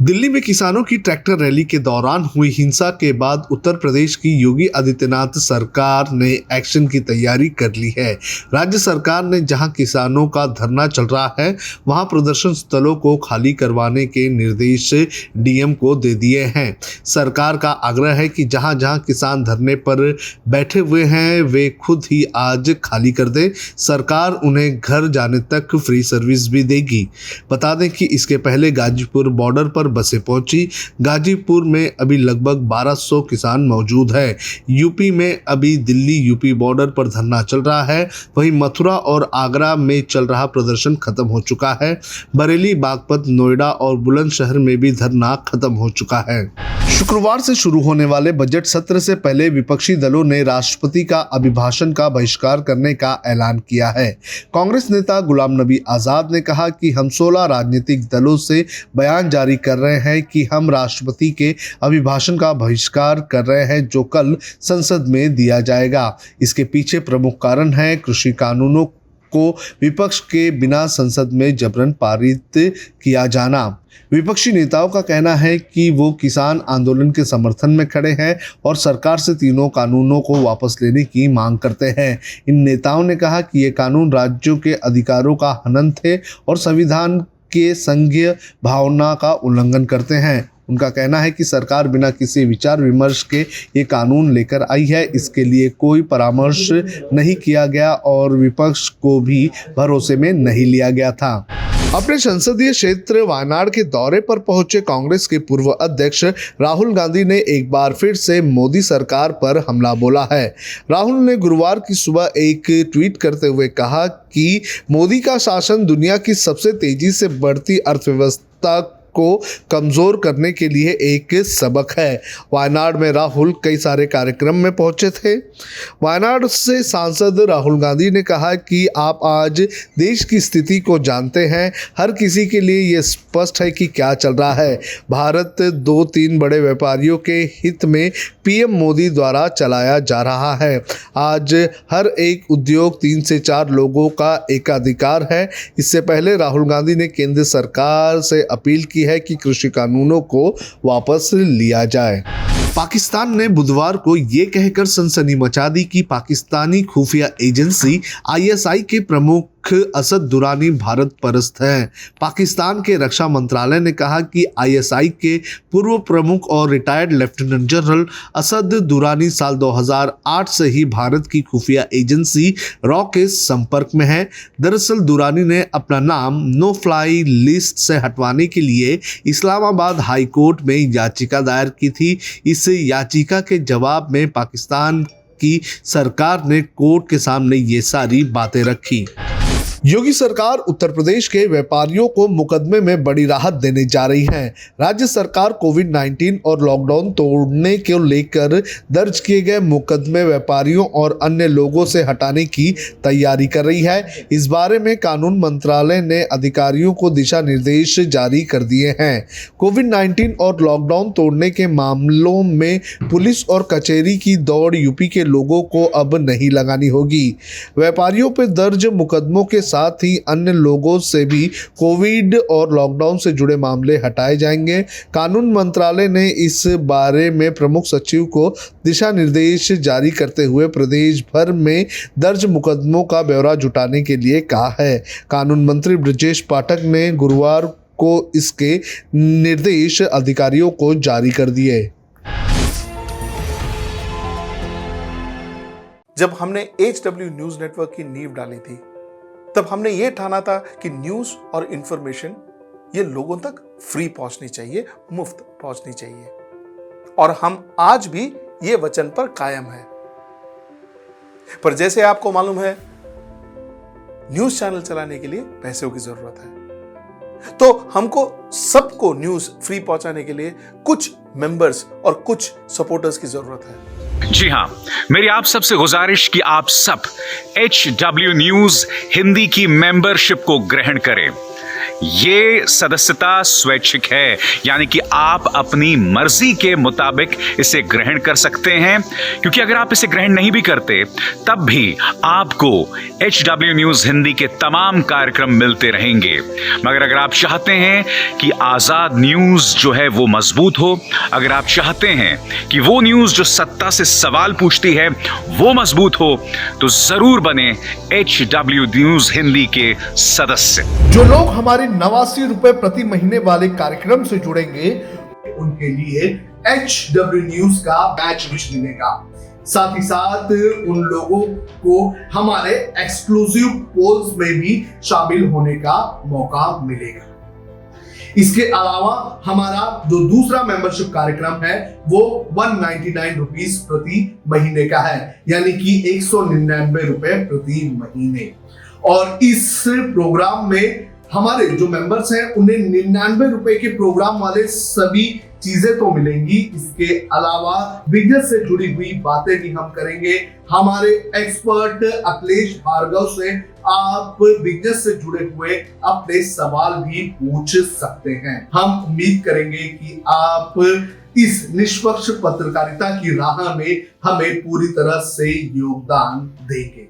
दिल्ली में किसानों की ट्रैक्टर रैली के दौरान हुई हिंसा के बाद उत्तर प्रदेश की योगी आदित्यनाथ सरकार ने एक्शन की तैयारी कर ली है। राज्य सरकार ने जहां किसानों का धरना चल रहा है, वहां प्रदर्शन स्थलों को खाली करवाने के निर्देश डीएम को दे दिए हैं। सरकार का आग्रह है कि जहां जहां किसान धरने पर बैठे हुए हैं, वे खुद ही आज खाली कर दें। सरकार उन्हें घर जाने तक फ्री सर्विस भी देगी। बता दें कि इसके पहले गाजीपुर बॉर्डर पर बसें पहुंची। गाजीपुर में अभी लगभग 1200 किसान मौजूद है। यूपी में अभी दिल्ली यूपी बॉर्डर पर धरना चल रहा है। वहीं मथुरा और आगरा में चल रहा प्रदर्शन खत्म हो चुका है। बरेली, बागपत, नोएडा और बुलंदशहर में भी धरना खत्म हो चुका है। शुक्रवार से शुरू होने वाले बजट सत्र से पहले विपक्षी दलों ने राष्ट्रपति का अभिभाषण का बहिष्कार करने का ऐलान किया है। कांग्रेस नेता गुलाम नबी आजाद ने कहा कि हम 16 राजनीतिक दलों से बयान जारी कर रहे हैं कि हम राष्ट्रपति के अभिभाषण का बहिष्कार कर रहे हैं, जो कल संसद में दिया जाएगा। इसके पीछे प्रमुख कारण है कृषि कानूनों को विपक्ष के बिना संसद में जबरन पारित किया जाना। विपक्षी नेताओं का कहना है कि वो किसान आंदोलन के समर्थन में खड़े हैं और सरकार से तीनों कानूनों को वापस लेने की मांग करते हैं। इन नेताओं ने कहा कि ये कानून राज्यों के अधिकारों का हनन थे और संविधान के संघीय भावना का उल्लंघन करते हैं। उनका कहना है कि सरकार बिना किसी विचार विमर्श के ये कानून लेकर आई है। इसके लिए कोई परामर्श नहीं किया गया और विपक्ष को भी भरोसे में नहीं लिया गया था। अपने संसदीय क्षेत्र वायनाड के दौरे पर पहुंचे कांग्रेस के पूर्व अध्यक्ष राहुल गांधी ने एक बार फिर से मोदी सरकार पर हमला बोला है। राहुल ने गुरुवार की सुबह एक ट्वीट करते हुए कहा कि मोदी का शासन दुनिया की सबसे तेजी से बढ़ती अर्थव्यवस्था को कमजोर करने के लिए एक सबक है। वायनाड में राहुल कई सारे कार्यक्रम में पहुंचे थे। वायनाड से सांसद राहुल गांधी ने कहा कि आप आज देश की स्थिति को जानते हैं। हर किसी के लिए ये स्पष्ट है कि क्या चल रहा है। भारत 2-3 बड़े व्यापारियों के हित में पीएम मोदी द्वारा चलाया जा रहा है। आज हर एक उद्योग 3 से 4 लोगों का एकाधिकार है। इससे पहले राहुल गांधी ने केंद्र सरकार से अपील की है कि कृषि कानूनों को वापस लिया जाए। पाकिस्तान ने बुधवार को ये कहकर सनसनी मचा दी कि पाकिस्तानी खुफिया एजेंसी आईएसआई के प्रमुख असद दुरानी भारत परस्त हैं। पाकिस्तान के रक्षा मंत्रालय ने कहा कि आईएसआई के पूर्व प्रमुख और retired lieutenant general Asad Durrani साल 2008 से ही भारत की खुफिया एजेंसी रॉ के संपर्क में है। दरअसल दुरानी ने अपना नाम नो फ्लाई लिस्ट से हटवाने के लिए इस्लामाबाद हाई कोर्ट में याचिका दायर की थी। इस याचिका के जवाब में पाकिस्तान की सरकार ने कोर्ट के सामने ये सारी बातें रखी। योगी सरकार उत्तर प्रदेश के व्यापारियों को मुकदमे में बड़ी राहत देने जा रही है। राज्य सरकार कोविड-19 और लॉकडाउन तोड़ने को लेकर दर्ज किए गए मुकदमे व्यापारियों और अन्य लोगों से हटाने की तैयारी कर रही है। इस बारे में कानून मंत्रालय ने अधिकारियों को दिशा निर्देश जारी कर दिए हैं। कोविड-19 और लॉकडाउन तोड़ने के मामलों में पुलिस और कचहरी की दौड़ यूपी के लोगों को अब नहीं लगानी होगी। व्यापारियों पर दर्ज मुकदमों के साथ ही अन्य लोगों से भी कोविड और लॉकडाउन से जुड़े मामले हटाए जाएंगे। कानून मंत्रालय ने इस बारे में प्रमुख सचिव को दिशा निर्देश जारी करते हुए प्रदेश भर में दर्ज मुकदमों का ब्यौरा जुटाने के लिए कहा है। कानून मंत्री ब्रजेश पाठक ने गुरुवार को इसके निर्देश अधिकारियों को जारी कर दिए। जब हमने HW न्यूज नेटवर्क की नींव डाली थी, तब हमने ये ठाना था कि न्यूज और इंफॉर्मेशन ये लोगों तक फ्री पहुंचनी चाहिए, मुफ्त पहुंचनी चाहिए, और हम आज भी ये वचन पर कायम हैं। पर जैसे आपको मालूम है, न्यूज चैनल चलाने के लिए पैसों की जरूरत है, तो हमको सबको न्यूज फ्री पहुंचाने के लिए कुछ मेंबर्स और कुछ सपोर्टर्स की जरूरत है। जी हां, मेरी आप सबसे गुजारिश कि आप सब HW न्यूज हिंदी की मेंबरशिप को ग्रहण करें। ये सदस्यता स्वैच्छिक है, यानी कि आप अपनी मर्जी के मुताबिक इसे ग्रहण कर सकते हैं, क्योंकि अगर आप इसे ग्रहण नहीं भी करते तब भी आपको HW न्यूज हिंदी के तमाम कार्यक्रम मिलते रहेंगे। मगर अगर आप चाहते हैं कि आजाद न्यूज जो है वो मजबूत हो, अगर आप चाहते हैं कि वो न्यूज जो सत्ता से सवाल पूछती है वो मजबूत हो, तो जरूर बने HW न्यूज हिंदी के सदस्य। जो लोग हमारे 89 रुपए प्रति महीने वाले कार्यक्रम से जुड़ेंगे उनके लिए HW न्यूज का बैच विश मिलेगा। साथ ही साथ उन लोगों को हमारे एक्सक्लूसिव पोल्स में भी शामिल होने का मौका मिलेगा। इसके अलावा हमारा जो दूसरा मेंबरशिप कार्यक्रम है वो 199 रुपीस प्रति महीने का है, यानी कि 199 रुपए प्रति महीने। और इस प्रोग्राम में हमारे जो मेंबर्स हैं उन्हें 99 रुपए के प्रोग्राम वाले सभी चीजें तो मिलेंगी। इसके अलावा बिजनेस से जुड़ी हुई बातें भी हम करेंगे। हमारे एक्सपर्ट अखिलेश भार्गव से आप बिजनेस से जुड़े हुए अपने सवाल भी पूछ सकते हैं। हम उम्मीद करेंगे कि आप इस निष्पक्ष पत्रकारिता की राह में हमें पूरी तरह से योगदान देंगे।